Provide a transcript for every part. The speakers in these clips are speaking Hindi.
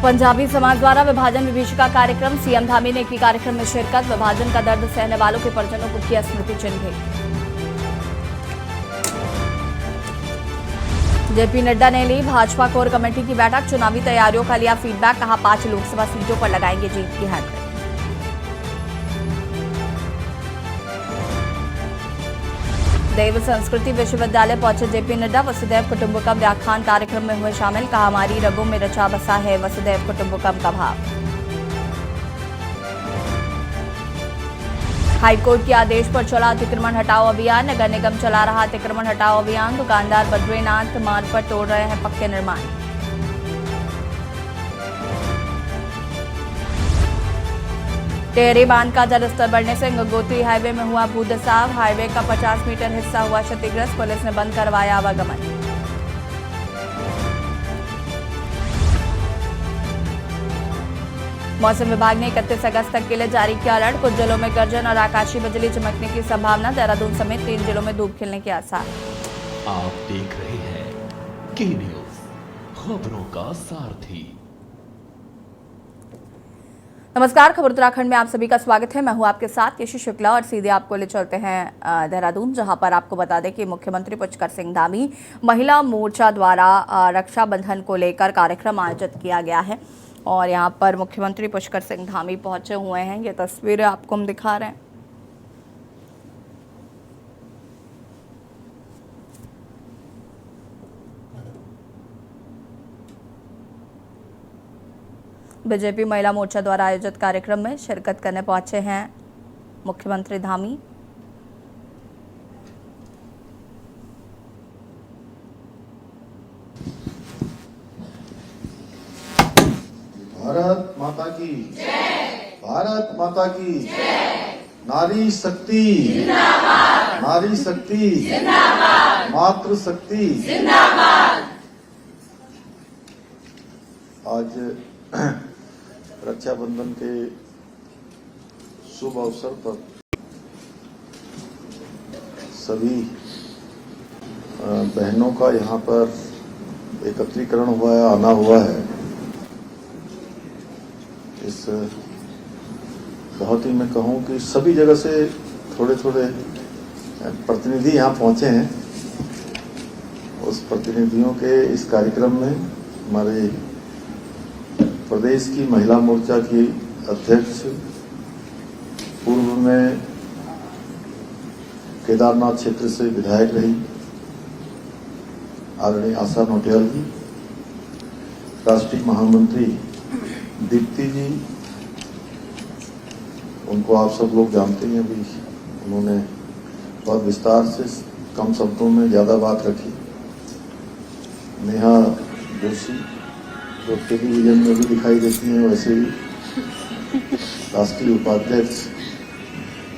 पंजाबी समाज द्वारा विभाजन विभीषिका कार्यक्रम, सीएम धामी ने की कार्यक्रम में शिरकत। विभाजन का दर्द सहने वालों के परिजनों को किया स्मृति चिन्ह। जेपी नड्डा ने ली भाजपा कोर कमेटी की बैठक, चुनावी तैयारियों का लिया फीडबैक, कहा 5 लोकसभा सीटों पर लगाएंगे जीत की हैट्रिक। देव संस्कृति विश्वविद्यालय पहुंचे जेपी नड्डा, वसुधैव कुटुंबकम व्याख्यान कार्यक्रम में हुए शामिल, कहा हमारी रगों में रचा बसा है वसुधैव कुटुंबकम का भाव। हाईकोर्ट के आदेश पर चला अतिक्रमण हटाओ अभियान, नगर निगम चला रहा अतिक्रमण हटाओ अभियान। दुकानदार बद्रीनाथ मार्ग पर तोड़ रहे हैं पक्के निर्माण। टेहरी बांध का जलस्तर बढ़ने से गंगोत्री हाईवे में हुआ भूधसाव, हाईवे का 50 मीटर हिस्सा हुआ क्षतिग्रस्त, पुलिस ने बंद करवाया आवागमन। मौसम विभाग ने 31 अगस्त तक के लिए जारी किया अलर्ट, कुछ जिलों में गर्जन और आकाशीय बिजली चमकने की संभावना, देहरादून समेत 3 जिलों में धूप खिलने के आसार। आप देख रहे हैं के न्यूज, खबरों का सारथी। नमस्कार, खबर उत्तराखंड में आप सभी का स्वागत है। मैं हूं आपके साथ यशी शुक्ला और सीधे आपको ले चलते हैं देहरादून, जहां पर आपको बता दें कि मुख्यमंत्री पुष्कर सिंह धामी महिला मोर्चा द्वारा रक्षाबंधन को लेकर कार्यक्रम आयोजित किया गया है और यहां पर मुख्यमंत्री पुष्कर सिंह धामी पहुंचे हुए हैं। ये तस्वीरें आपको हम दिखा रहे हैं। बीजेपी महिला मोर्चा द्वारा आयोजित कार्यक्रम में शिरकत करने पहुंचे हैं मुख्यमंत्री धामी। भारत माता की जय, भारत माता की जय। नारी शक्ति जिंदाबाद, नारी शक्ति जिंदाबाद, मातृ शक्ति जिंदाबाद। आज रक्षाबंधन के शुभ अवसर पर सभी बहनों का यहाँ पर एकत्रीकरण हुआ है, आना हुआ है। इस बहुत ही मैं कहूँ कि सभी जगह से थोड़े थोड़े प्रतिनिधि यहाँ पहुँचे हैं। उस प्रतिनिधियों के इस कार्यक्रम में हमारे प्रदेश की महिला मोर्चा की अध्यक्ष, पूर्व में केदारनाथ क्षेत्र से विधायक रही आदरणीय आशा नोटियाल जी, राष्ट्रीय महामंत्री दीप्ति जी, उनको आप सब लोग जानते हैं, अभी उन्होंने बहुत विस्तार से कम शब्दों में ज्यादा बात रखी। नेहा जोशी जो टेलीविजन में भी दिखाई देती हैं, वैसे ही राष्ट्रीय उपाध्यक्ष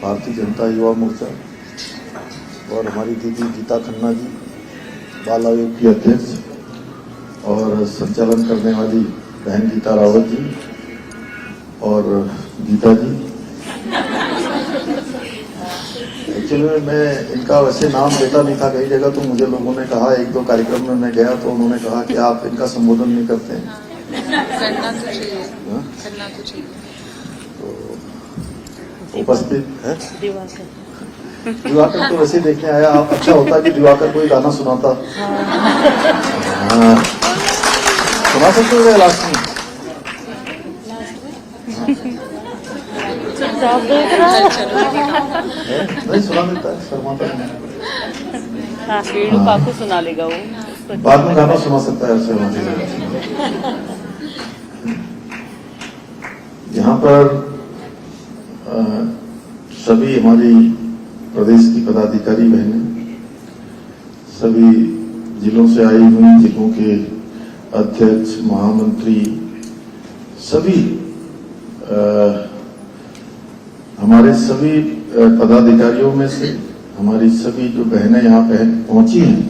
भारतीय जनता युवा मोर्चा, और हमारी दीदी गीता खन्ना जी बाल आयोग की अध्यक्ष, और संचालन करने वाली बहन गीता रावत जी और गीता जी। एक्चुअली मैं इनका वैसे नाम लेता नहीं था कई जगह, तो मुझे लोगों ने कहा, 1-2 कार्यक्रम में मैं गया तो उन्होंने कहा कि आप इनका संबोधन नहीं करते हैं। करना तो चाहिए, करना तो चाहिए। तो उपस्थित है दिवाकर तो वैसे देखने आया, आप अच्छा होता कि दिवाकर कोई गाना सुनाता। सुना सकते हो लास्ट में? नहीं सुना देता है, शर्माता नहीं। पाकू सुना लेगा वो, बाद में गाना सुना सकता है शर्माते। यहाँ पर सभी हमारी प्रदेश की पदाधिकारी बहनें, सभी जिलों से आई हुई जिलों के अध्यक्ष, महामंत्री, सभी हमारे सभी पदाधिकारियों में से हमारी सभी जो बहनें यहाँ पहुंची हैं।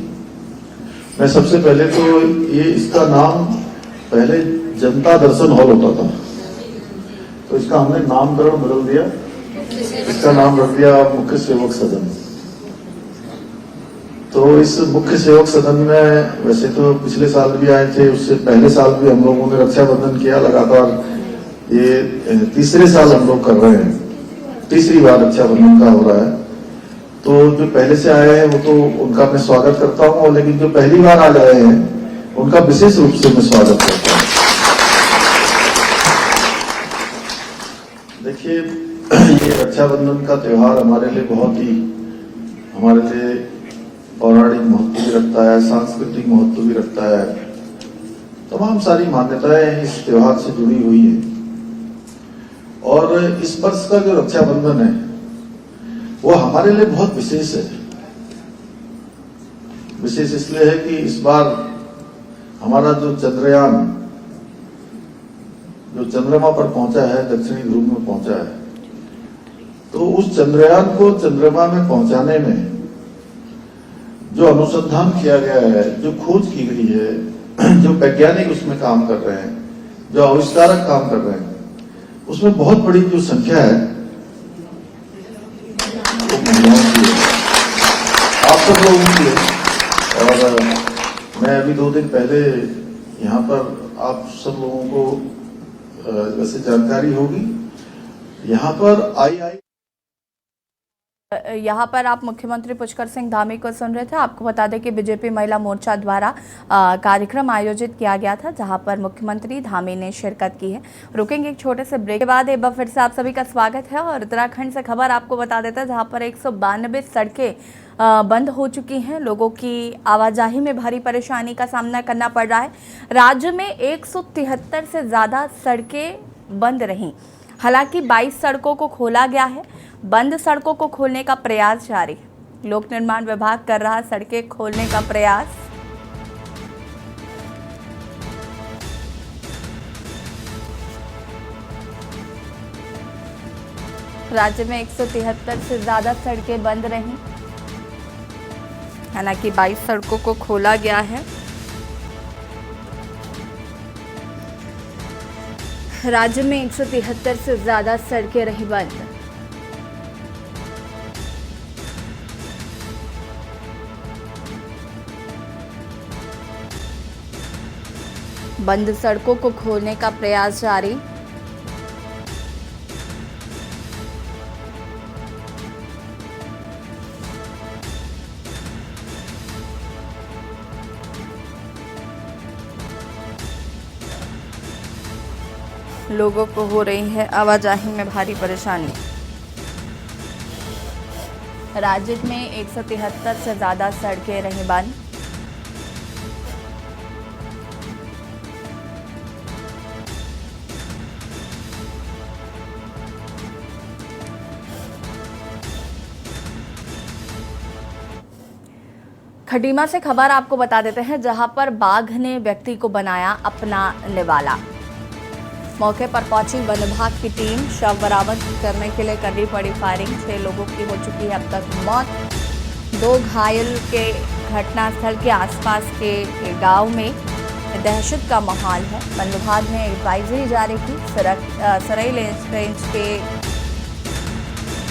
मैं सबसे पहले तो ये इसका नाम पहले जनता दर्शन हॉल होता था, तो इसका हमने नामकरण बदल दिया, इसका नाम रख दिया मुख्य सेवक सदन। तो इस मुख्य सेवक सदन में वैसे तो पिछले साल भी आए थे, उससे पहले साल भी हम लोगों ने रक्षाबंधन किया लगातार। ये तीसरे साल हम लोग कर रहे हैं, तीसरी बार रक्षाबंधन का हो रहा है। तो जो पहले से आए हैं वो तो उनका मैं स्वागत करता हूँ, लेकिन जो पहली बार आ गए हैं उनका विशेष रूप से मैं स्वागत करता हूँ। देखिए, ये रक्षाबंधन का त्योहार हमारे लिए बहुत ही, हमारे लिए पौराणिक महत्व भी रखता है, सांस्कृतिक महत्व भी रखता है। तमाम सारी मान्यताएं इस त्योहार से जुड़ी हुई हैं। और इस वर्ष का जो रक्षाबंधन है वो हमारे लिए बहुत विशेष है। विशेष इसलिए है कि इस बार हमारा जो चंद्रयान जो चंद्रमा पर पहुंचा है, दक्षिणी ध्रुव में पहुंचा है, तो उस चंद्रयान को चंद्रमा में पहुंचाने में जो अनुसंधान किया गया है, जो खोज की गई है, जो वैज्ञानिक उसमें काम कर रहे हैं, जो आविष्कारक काम कर रहे हैं, उसमें बहुत बड़ी जो संख्या है वो महिलाओं की है, आप सब लोगों की है। और मैं अभी 2 दिन पहले यहाँ पर आप सब लोगों को वैसे जानकारी होगी, यहाँ पर यहाँ पर आप मुख्यमंत्री पुष्कर सिंह धामी को सुन रहे थे। आपको बता दें कि बीजेपी महिला मोर्चा द्वारा कार्यक्रम आयोजित किया गया था, जहाँ पर मुख्यमंत्री धामी ने शिरकत की है। रुकेंगे एक छोटे से ब्रेक के बाद। एक बार फिर से आप सभी का स्वागत है और उत्तराखंड से खबर आपको बता देता है, जहाँ पर 192 सड़कें बंद हो चुकी हैं। लोगों की आवाजाही में भारी परेशानी का सामना करना पड़ रहा है। राज्य में 173 से ज़्यादा सड़कें बंद रहीं। हालांकि 22 सड़कों को खोला गया है। बंद सड़कों को खोलने का प्रयास जारी है। लोक निर्माण विभाग कर रहा सड़कें खोलने का प्रयास। राज्य में 173 से ज्यादा सड़कें बंद रहीं। हालांकि 22 सड़कों को खोला गया है। राज्य में 173 से ज्यादा सड़कें रही बंद। बंद सड़कों को खोलने का प्रयास जारी। लोगों को हो रही है आवाजाही में भारी परेशानी। राज्य में 173 से ज्यादा सड़कें रही बंद। खटीमा से खबर आपको बता देते हैं, जहां पर बाघ ने व्यक्ति को बनाया अपना निवाला। मौके पर पहुंची वन विभाग की टीम। शव बरामद करने के लिए करनी पड़ी फायरिंग। 6 लोगों की हो चुकी है अब तक मौत। 2 घायल के घटनास्थल के आसपास के गांव में दहशत का माहौल है। वन विभाग ने एडवाइजरी जारी की। सराय रेंज के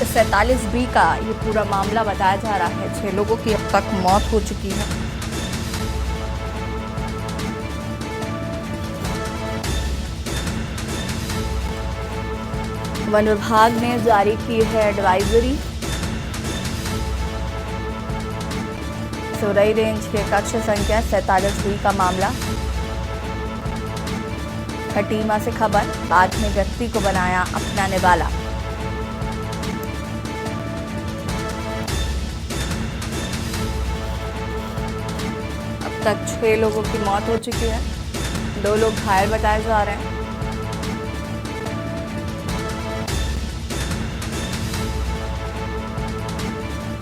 47B का ये पूरा मामला बताया जा रहा है। 6 लोगों की अब तक मौत हो चुकी है। वन विभाग ने जारी की है एडवाइजरी। सराय रेंज के कक्ष संख्या 47B का मामला। खटीमा से खबर, बाघ ने व्यक्ति को बनाया अपना निवाला। अब तक 6 लोगों की मौत हो चुकी है। 2 लोग घायल बताए जा रहे हैं।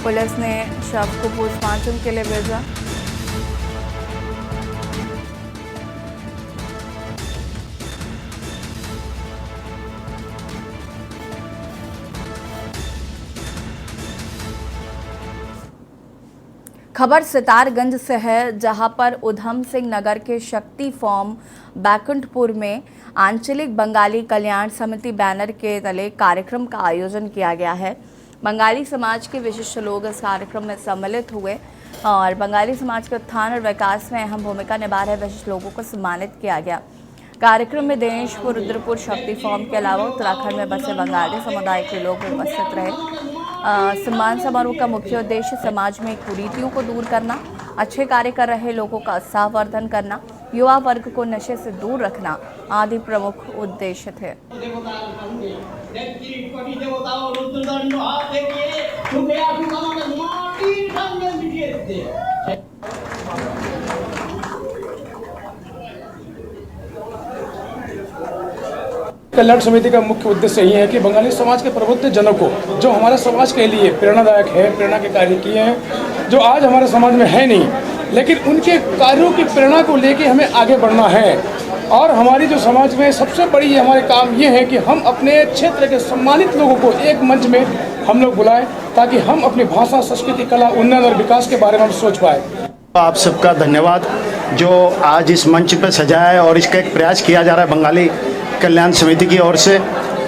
पुलिस ने शव को पोस्टमार्टम के लिए भेजा। खबर सितारगंज से है, जहां पर उधम सिंह नगर के शक्ति फॉर्म बैकुंठपुर में आंचलिक बंगाली कल्याण समिति बैनर के तले कार्यक्रम का आयोजन किया गया है। बंगाली समाज के विशिष्ट लोग इस कार्यक्रम में सम्मिलित हुए। और बंगाली समाज के उत्थान और विकास में अहम भूमिका निभा रहे विशिष्ट लोगों को सम्मानित किया गया। कार्यक्रम में दिनेशपुर, रुद्रपुर, शक्ति फॉर्म के अलावा उत्तराखंड में बसे बंगाली समुदाय के लोग भी उपस्थित रहे। सम्मान समारोह का मुख्य उद्देश्य समाज में कुरीतियों को दूर करना, अच्छे कार्य कर रहे लोगों का उत्साहवर्धन करना, युवा वर्ग को नशे से दूर रखना आदि प्रमुख उद्देश्य थे। कल्याण समिति का मुख्य उद्देश्य यही है कि बंगाली समाज के प्रबुद्ध जनों को, जो हमारे समाज के लिए प्रेरणादायक है, प्रेरणा के कार्य किए हैं, जो आज हमारे समाज में है नहीं, लेकिन उनके कार्यों की प्रेरणा को लेके हमें आगे बढ़ना है। और हमारी जो समाज में सबसे बड़ी हमारे काम ये है कि हम अपने क्षेत्र के सम्मानित लोगों को एक मंच में हम लोग बुलाएं, ताकि हम अपनी भाषा, संस्कृति, कला, उन्नयन और विकास के बारे में हम सोच पाए। आप सबका धन्यवाद जो आज इस मंच पर सजाया है और इसका एक प्रयास किया जा रहा है बंगाली कल्याण समिति की ओर से।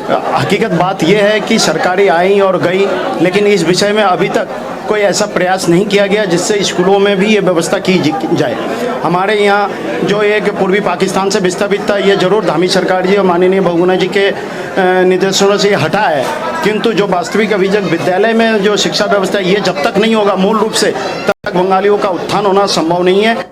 हकीकत बात यह है कि सरकारें आई और गई, लेकिन इस विषय में अभी तक कोई ऐसा प्रयास नहीं किया गया जिससे स्कूलों में भी ये व्यवस्था की जाए। हमारे यहाँ जो एक पूर्वी पाकिस्तान से विस्थापित था, ये जरूर धामी सरकार जी और माननीय बहुगुणा जी के निर्देशों से हटा है, किंतु जो वास्तविक अभी तक विद्यालय में जो शिक्षा व्यवस्था ये जब तक नहीं होगा मूल रूप से, तब तक बंगालियों का उत्थान होना संभव नहीं है।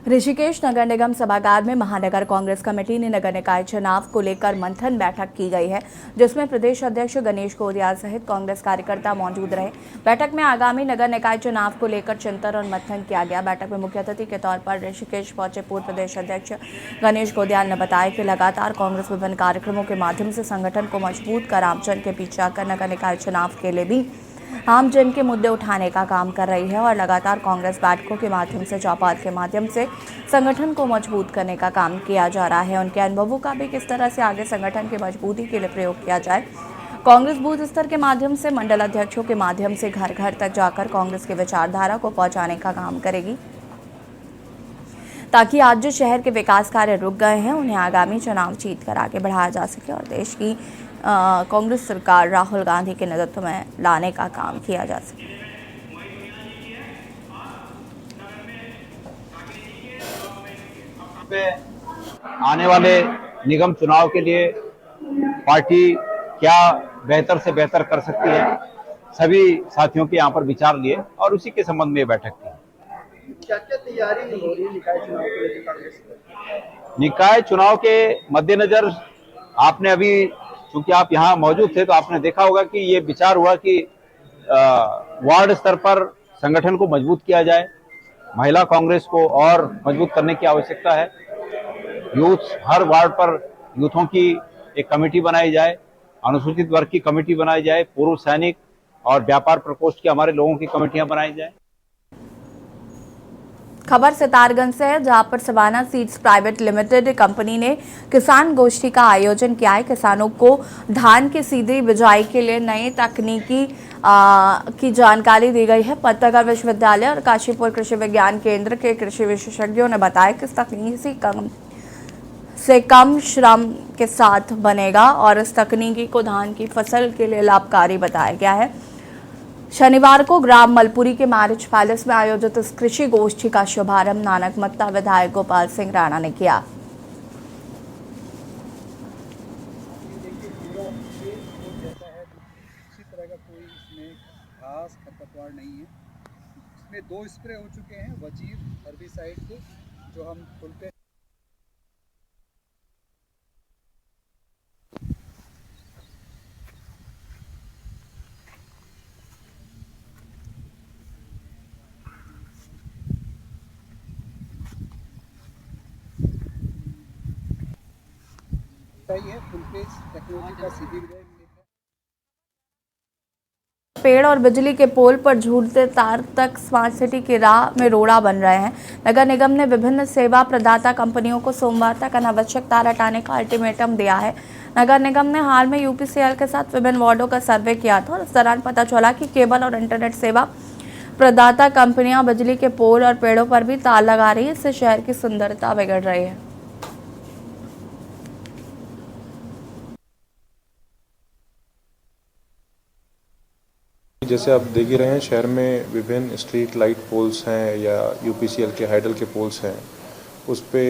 ऋषिकेश नगर निगम सभागार में महानगर कांग्रेस कमेटी ने नगर निकाय चुनाव को लेकर मंथन बैठक की गई है, जिसमें प्रदेश अध्यक्ष गणेश गोदियाल सहित कांग्रेस कार्यकर्ता मौजूद रहे। बैठक में आगामी नगर निकाय चुनाव को लेकर चिंतन और मंथन किया गया। बैठक में मुख्य अतिथि के तौर पर ऋषिकेश पहुंचे पूर्व प्रदेश अध्यक्ष गणेश गोदियाल ने बताया कि लगातार कांग्रेस विभिन्न कार्यक्रमों के माध्यम से संगठन को मजबूत कर आमजन के पीछे आकर नगर निकाय चुनाव के लिए भी आम जन के मुद्दे उठाने का काम कर रही है और लगातार कांग्रेस बैठकों के माध्यम से, चौपाल के माध्यम से संगठन को मजबूत करने का काम किया जा रहा है। उनके अनुभवों का भी किस तरह से आगे संगठन की मजबूती के लिए प्रयोग किया जाए। कांग्रेस बूथ स्तर के माध्यम से, मंडल अध्यक्षों के माध्यम से घर घर तक जाकर कांग्रेस की विचारधारा को पहुंचाने का काम करेगी, ताकि आज जो शहर के विकास कार्य रुक गए हैं उन्हें आगामी चुनाव जीत कर आगे बढ़ाया जा सके और देश की कांग्रेस सरकार राहुल गांधी के नेतृत्व में लाने का काम किया जा सके। आने वाले निगम चुनाव के लिए पार्टी क्या बेहतर से बेहतर कर सकती है, सभी साथियों के यहाँ पर विचार लिए और उसी के संबंध में बैठक की। क्या-क्या तैयारी हो रही है निकाय चुनाव के लिए कांग्रेस में? निकाय चुनाव के मद्देनजर आपने अभी, क्योंकि आप यहाँ मौजूद थे, तो आपने देखा होगा कि ये विचार हुआ कि वार्ड स्तर पर संगठन को मजबूत किया जाए, महिला कांग्रेस को और मजबूत करने की आवश्यकता है। यूथ, हर वार्ड पर यूथों की एक कमेटी बनाई जाए, अनुसूचित वर्ग की कमेटी बनाई जाए, पूर्व सैनिक और व्यापार प्रकोष्ठ के हमारे लोगों की कमेटियां बनाई जाए। खबर सितारगंज से है, जहां पर Savannah Seeds private limited company ने किसान गोष्ठी का आयोजन किया है। किसानों को धान की सीधी बिजाई के लिए नई तकनीकी की जानकारी दी गई है। पत्रकार विश्वविद्यालय और काशीपुर कृषि विज्ञान केंद्र के कृषि विशेषज्ञों ने बताया कि इस तकनीक से कम श्रम के साथ बनेगा और इस तकनीकी को धान की फसल के लिए लाभकारी बताया गया है। शनिवार को ग्राम मलपुरी के मैरिज पैलेस में आयोजित इस कृषि गोष्ठी का शुभारंभ नानकमत्ता विधायक गोपाल सिंह राणा ने किया। किसी तरह का कोई इसमें घास खरपतवार नहीं है। इसमें 2 स्प्रे हो चुके हैं, वजीर हर्बिसाइड के, जो हम फुल पे है। फुल पेज टेक्नोलॉजी का सीधी पेड़ और बिजली के पोल पर झूलते तार तक स्मार्ट सिटी की राह में रोड़ा बन रहे हैं। नगर निगम ने विभिन्न सेवा प्रदाता कंपनियों को सोमवार तक अनावश्यक तार हटाने का अल्टीमेटम दिया है। नगर निगम ने हाल में यूपीसीएल के साथ विभिन्न वार्डों का सर्वे किया था और इस दौरान पता चला कि केबल और इंटरनेट सेवा प्रदाता कंपनियां बिजली के पोल और पेड़ों पर भी तार लगा रही है। इससे शहर की सुंदरता बिगड़ रही है। जैसे आप देख ही रहे हैं, शहर में विभिन्न स्ट्रीट लाइट पोल्स हैं या यूपीसीएल के हाइडल के पोल्स हैं, उस पे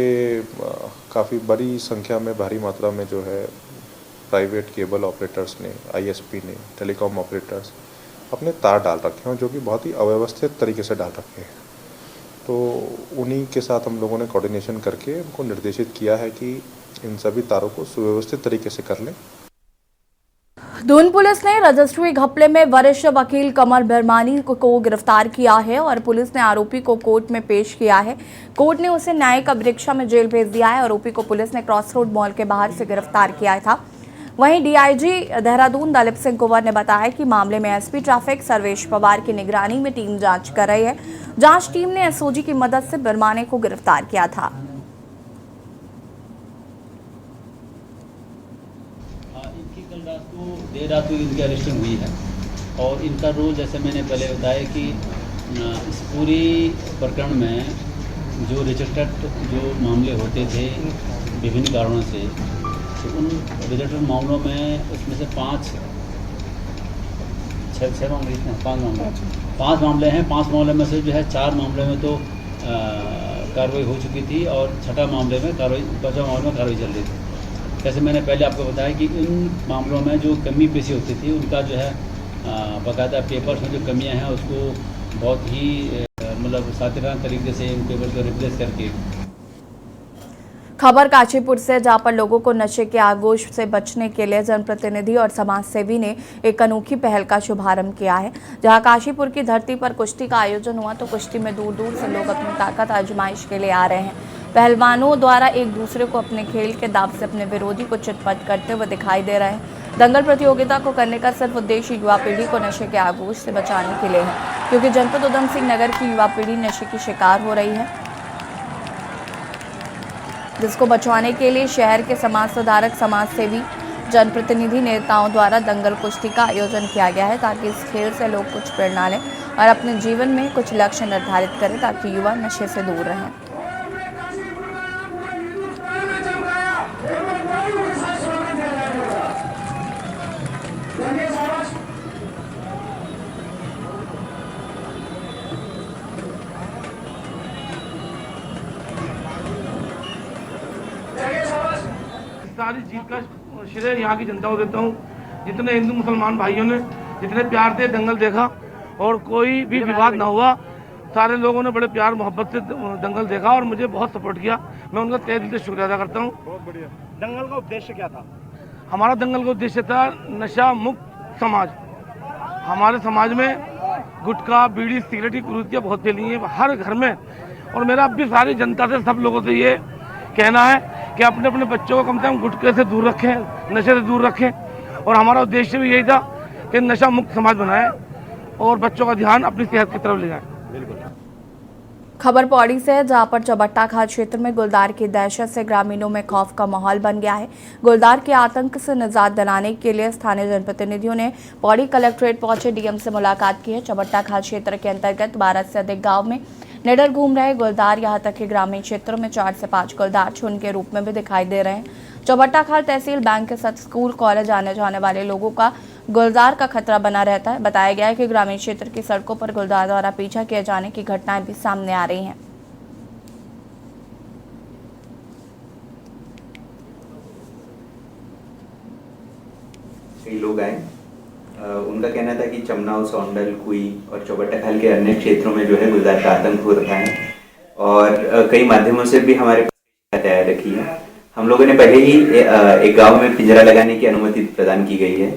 काफ़ी बड़ी संख्या में, भारी मात्रा में जो है प्राइवेट केबल ऑपरेटर्स ने, आईएसपी ने, टेलीकॉम ऑपरेटर्स अपने तार डाल रखे हैं, जो कि बहुत ही अव्यवस्थित तरीके से डाल रखे हैं। तो उन्हीं के साथ हम लोगों ने कोऑर्डिनेशन करके उनको निर्देशित किया है कि इन सभी तारों को सुव्यवस्थित तरीके से कर लें। दून पुलिस ने रजिस्ट्री घपले में वरिष्ठ वकील कमर बिरमानी को गिरफ्तार किया है और पुलिस ने आरोपी को कोर्ट में पेश किया है। कोर्ट ने उसे न्यायिक अभिरक्षा में जेल भेज दिया है। आरोपी को पुलिस ने क्रॉस रोड मॉल के बाहर से गिरफ्तार किया था। वहीं डीआईजी देहरादून दलीप सिंह कुंवर ने बताया कि मामले में एसपी ट्रैफिक सर्वेश पवार की निगरानी में टीम जांच कर रही है। जांच टीम ने एसओजी की मदद से बिरमानी को गिरफ्तार किया था। देर रात को इनकी अरेस्टिंग हुई है और इनका रोल, जैसे मैंने पहले बताया कि इस पूरी प्रकरण में जो रिजेक्टेड जो मामले होते थे विभिन्न कारणों से, तो उन रिजेक्टेड मामलों में उसमें से पाँच मामले हैं। 5 मामले में से जो है 4 मामले में तो कार्रवाई हो चुकी थी और 5वां मामले में कार्रवाई चल रही थी। जैसे मैंने पहले आपको बताया कि इन मामलों में जो कमी पेशी होती थी, उनका जो है बाकायदा पेपर्स में जो कमियां हैं उसको बहुत ही मतलब सातिराना तरीके से इन पेपर्स को रिप्लेस करके। खबर काशीपुर से, जहां पर लोगों को नशे के आगोश से बचने के लिए जनप्रतिनिधि और समाज सेवी ने एक अनोखी पहल का शुभारंभ किया है। जहां काशीपुर की धरती पर कुश्ती का आयोजन हुआ तो कुश्ती में दूर दूर से लोग अपनी ताकत आजमाइश के लिए आ रहे हैं। पहलवानों द्वारा एक दूसरे को अपने खेल के दाव से अपने विरोधी को चितपट करते हुए दिखाई दे रहे हैं। दंगल प्रतियोगिता को करने का सिर्फ उद्देश्य युवा पीढ़ी को नशे के आगोश से बचाने के लिए है, क्योंकि जनपद उधम सिंह नगर की युवा पीढ़ी नशे की शिकार हो रही है, जिसको बचाने के लिए शहर के समाज सुधारक, समाज सेवी, जनप्रतिनिधि, नेताओं द्वारा दंगल कुश्ती का आयोजन किया गया है, ताकि इस खेल से लोग कुछ प्रेरणा लें और अपने जीवन में कुछ लक्ष्य निर्धारित करें, ताकि युवा नशे से दूर रहें। सारी जीत का श्रेय यहाँ की जनता को देता हूँ। जितने हिंदू मुसलमान भाइयों ने जितने प्यार से दंगल देखा और कोई भी विवाद ना हुआ, सारे लोगों ने बड़े प्यार मोहब्बत से दंगल देखा और मुझे बहुत सपोर्ट किया। मैं उनका तहे दिल से शुक्रिया अदा करता हूँ। बहुत बढ़िया। दंगल का उद्देश्य क्या था? हमारा दंगल का उद्देश्य था नशा मुक्त समाज। हमारे समाज में गुटखा, बीड़ी, सिगरेट की कुरीतियाँ बहुत फैली हैं हर घर में, और मेरा अब भी सारी जनता से, सब लोगों से ये कहना है कि अपने अपने बच्चों को कम से कम गुटखे से दूर रखें, नशे से दूर रखें। और हमारा उद्देश्य भी यही था कि नशा मुक्त समाज बनाएं और बच्चों का ध्यान अपनी सेहत की तरफ ले जाएं। खबर पौड़ी से है, जहां पर चबट्टा खाल क्षेत्र में गुलदार की दहशत से ग्रामीणों में खौफ का माहौल बन गया है। गुलदार के आतंक से निजात दिलाने के लिए स्थानीय जनप्रतिनिधियों ने पौड़ी कलेक्ट्रेट पहुंचे डीएम से मुलाकात की है। चबट्टा खाल क्षेत्र के अंतर्गत 12 से अधिक गाँव में निडर घूम रहे गुलदार, यहाँ तक कि ग्रामीण क्षेत्रों में 4 से 5 गुलदार झुंड के रूप में भी दिखाई दे रहे हैं। चबट्टा खाल तहसील बैंक के साथ स्कूल कॉलेज आने जाने वाले लोगों का गुलदार का खतरा बना रहता है। बताया गया है कि ग्रामीण क्षेत्र की सड़कों पर गुलदार द्वारा पीछा किए जाने की घटनाएं भी सामने आ रही हैं। कई लोग आए, उनका कहना था कि चमनाव, सौंडल, कुई और चौबट्टा खाल के अन्य क्षेत्रों में जो है गुलदार का आतंक हो रखा है और कई माध्यमों से भी हमारे पास तैयार रखी है। हम लोगों ने पहले ही एक गांव में पिंजरा लगाने की अनुमति प्रदान की गई है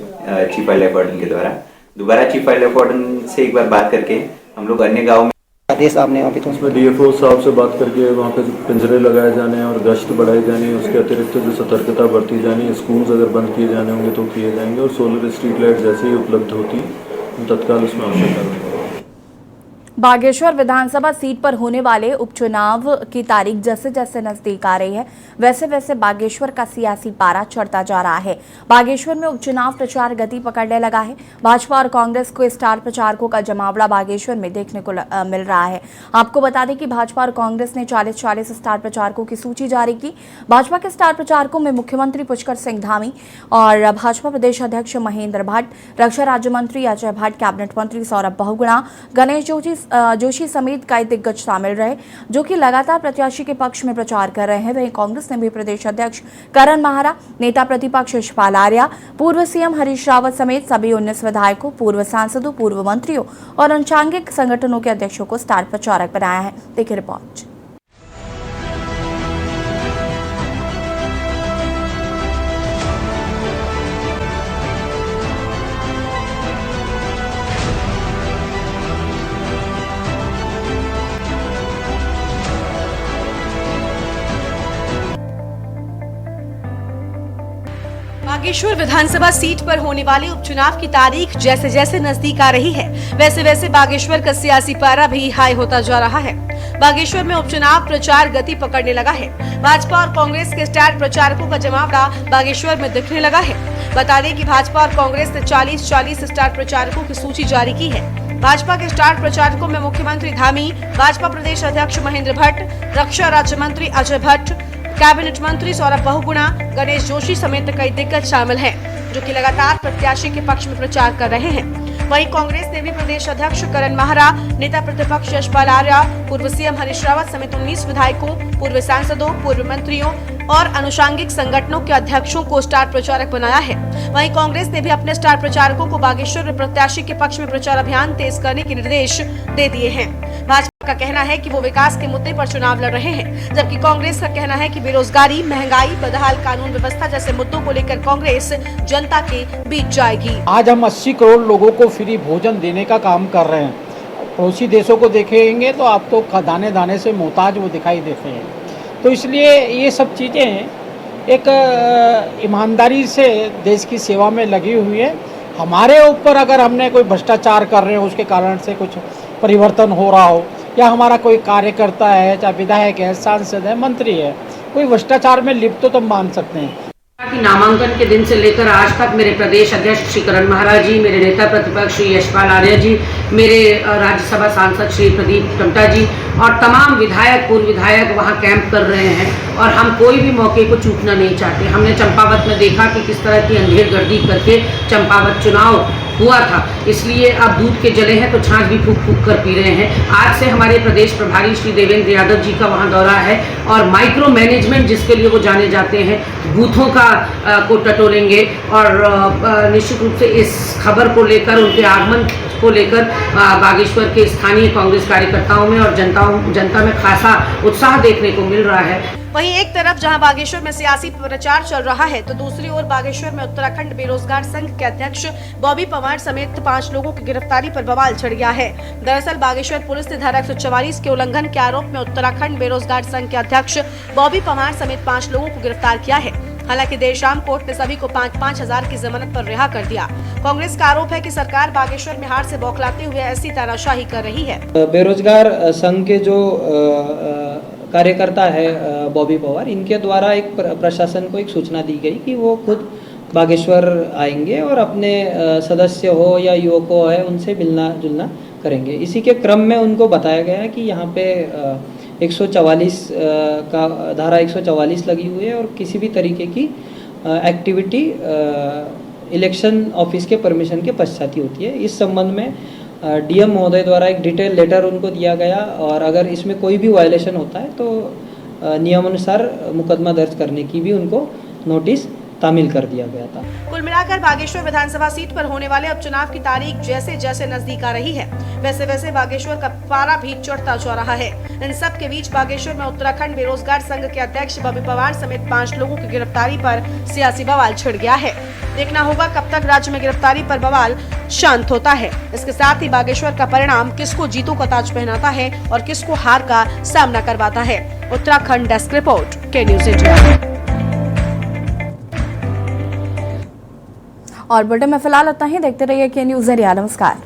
चीफ वाइल्ड लाइफ वार्डन के द्वारा। दोबारा चीफ वाइल्ड लाइफ वार्डन से एक बार बात करके हम लोग अन्य गाँव में आदेश आपने वहाँ पे तो उसमें डीएफओ साहब से बात करके वहाँ पे पिंजरे लगाए जाने और गश्त बढ़ाई जानी, उसके अतिरिक्त जो सतर्कता बरती जानी, स्कूल्स अगर बंद किए जाने होंगे तो किए जाएंगे और सोलर स्ट्रीट लाइट जैसे ही उपलब्ध होती तत्काल उसमें आवश्यक कार्रवाई। बागेश्वर विधानसभा सीट पर होने वाले उपचुनाव की तारीख जैसे जैसे नजदीक आ रही है वैसे वैसे बागेश्वर का सियासी पारा चढ़ता जा रहा है। बागेश्वर में उपचुनाव प्रचार गति पकड़ने लगा है। भाजपा और कांग्रेस को स्टार प्रचारकों का जमावड़ा बागेश्वर में देखने को मिल रहा है। आपको बता दें कि भाजपा और कांग्रेस ने 40-40 स्टार प्रचारकों की सूची जारी की। भाजपा के स्टार प्रचारकों में मुख्यमंत्री पुष्कर सिंह धामी और भाजपा प्रदेश अध्यक्ष महेंद्र भट्ट, रक्षा राज्य मंत्री अजय भट्ट, कैबिनेट मंत्री सौरभ बहुगुणा, गणेश जोशी समेत कई दिग्गज शामिल रहे जो कि लगातार प्रत्याशी के पक्ष में प्रचार कर रहे हैं। वहीं कांग्रेस ने भी प्रदेश अध्यक्ष करण माहरा, नेता प्रतिपक्ष यशपाल आर्या, पूर्व सीएम हरीश रावत समेत सभी 19 विधायकों, पूर्व सांसदों, पूर्व मंत्रियों और अनुषंगिक संगठनों के अध्यक्षों को स्टार प्रचारक बनाया है। देखिए रिपोर्ट। बागेश्वर विधानसभा सीट पर होने वाले उपचुनाव की तारीख जैसे जैसे नजदीक आ रही है वैसे वैसे बागेश्वर का सियासी पारा भी हाई होता जा रहा है। बागेश्वर में उपचुनाव प्रचार गति पकड़ने लगा है। भाजपा और कांग्रेस के स्टार प्रचारकों का जमावड़ा बागेश्वर में दिखने लगा है। बता दें कि भाजपा और कांग्रेस ने 40-40 स्टार प्रचारकों की सूची जारी की है। भाजपा के स्टार प्रचारकों में मुख्यमंत्री धामी, भाजपा प्रदेश अध्यक्ष महेंद्र भट्ट, रक्षा राज्य मंत्री अजय भट्ट, कैबिनेट मंत्री सौरभ बहुगुणा, गणेश जोशी समेत कई दिग्गज शामिल हैं जो कि लगातार प्रत्याशी के पक्ष में प्रचार कर रहे हैं। वहीं कांग्रेस ने भी प्रदेश अध्यक्ष करण माहरा, नेता प्रतिपक्ष यशपाल आर्या, पूर्व सीएम हरीश रावत समेत 19 विधायकों, पूर्व सांसदों, पूर्व मंत्रियों और अनुषंगिक संगठनों के अध्यक्षों को स्टार प्रचारक बनाया है। वहीं कांग्रेस ने भी अपने स्टार प्रचारकों को बागेश्वर में प्रत्याशी के पक्ष में प्रचार अभियान तेज करने के निर्देश दे दिए हैं। भाजपा का कहना है कि वो विकास के मुद्दे पर चुनाव लड़ रहे हैं, जबकि कांग्रेस का कहना है कि बेरोजगारी, महंगाई, बदहाल कानून व्यवस्था जैसे मुद्दों को लेकर कांग्रेस जनता के बीच जाएगी। आज हम 80 करोड़ लोगों को फ्री भोजन देने का काम कर रहे हैं। पड़ोसी देशों को देखेंगे तो आपको दाने दाने से मोहताज वो दिखाई देते हैं। तो इसलिए ये सब चीज़ें एक ईमानदारी से देश की सेवा में लगी हुई है। हमारे ऊपर अगर हमने कोई भ्रष्टाचार कर रहे हो उसके कारण से कुछ परिवर्तन हो रहा हो, या हमारा कोई कार्यकर्ता है, चाहे विधायक है, सांसद है, मंत्री है, कोई भ्रष्टाचार में लिप्त तो मान सकते हैं। कि नामांकन के दिन से लेकर आज तक मेरे प्रदेश अध्यक्ष श्री करण माहरा जी, मेरे नेता प्रतिपक्ष श्री यशपाल आर्या जी, मेरे राज्यसभा सांसद श्री प्रदीप टमटा जी और तमाम विधायक, पूर्व विधायक वहां कैंप कर रहे हैं और हम कोई भी मौके को चूकना नहीं चाहते। हमने चंपावत में देखा कि किस तरह की अंधेर गर्दी करके चंपावत चुनाव हुआ था, इसलिए अब दूध के जले हैं तो छाछ भी फूक फूक कर पी रहे हैं। आज से हमारे प्रदेश प्रभारी श्री देवेंद्र यादव जी का वहां दौरा है और माइक्रो मैनेजमेंट जिसके लिए वो जाने जाते हैं, बूथों का को टटोलेंगे और निश्चित रूप से इस खबर को लेकर, उनके आगमन को लेकर बागेश्वर के स्थानीय कांग्रेस कार्यकर्ताओं में और जनता में खासा उत्साह देखने को मिल रहा है। वहीं एक तरफ जहां बागेश्वर में सियासी प्रचार चल रहा है तो दूसरी ओर बागेश्वर में उत्तराखंड बेरोजगार संघ के अध्यक्ष बॉबी पवार समेत 5 लोगों की गिरफ्तारी पर बवाल छिड़ गया है। दरअसल बागेश्वर पुलिस ने धारा 144 के उल्लंघन के आरोप में उत्तराखंड बेरोजगार संघ के अध्यक्ष बॉबी पवार समेत 5 लोगों को गिरफ्तार किया है। हालांकि देर शाम कोर्ट ने सभी को 5-5 हजार की जमानत पर रिहा कर दिया। कांग्रेस का आरोप है कि सरकार बागेश्वर में हार से बौखलाते हुए ऐसी तानाशाही कर रही है। बेरोजगार संघ के जो कार्यकर्ता है बॉबी पवार, इनके द्वारा एक प्रशासन को एक सूचना दी गई कि वो खुद बागेश्वर आएंगे और अपने सदस्य हो या युवकों है उनसे मिलना जुलना करेंगे। इसी के क्रम में उनको बताया गया कि यहाँ पे 144 का धारा 144 लगी हुई है और किसी भी तरीके की एक्टिविटी इलेक्शन ऑफिस के परमिशन के पश्चात ही होती है। इस संबंध में डीएम महोदय द्वारा एक डिटेल लेटर उनको दिया गया और अगर इसमें कोई भी वायलेशन होता है तो नियमानुसार मुकदमा दर्ज करने की भी उनको नोटिस तामील कर दिया गया था। कुल मिलाकर बागेश्वर विधानसभा सीट पर होने वाले उपचुनाव की तारीख जैसे जैसे नजदीक आ रही है वैसे वैसे बागेश्वर का पारा भी चढ़ता जा रहा है। इन सब के बीच बागेश्वर में उत्तराखंड बेरोजगार संघ के अध्यक्ष बॉबी पवार समेत 5 लोगों की गिरफ्तारी पर सियासी बवाल छिड़ गया है। देखना होगा कब तक राज्य में गिरफ्तारी पर बवाल शांत होता है। इसके साथ ही बागेश्वर का परिणाम किसको जीतों का ताज पहनाता है और किसको हार का सामना करवाता है। उत्तराखंड डेस्क रिपोर्ट, के न्यूज इंडिया। और बुलेटिन में फिलहाल इतना ही। देखते रहिए के न्यूज इंडिया। नमस्कार।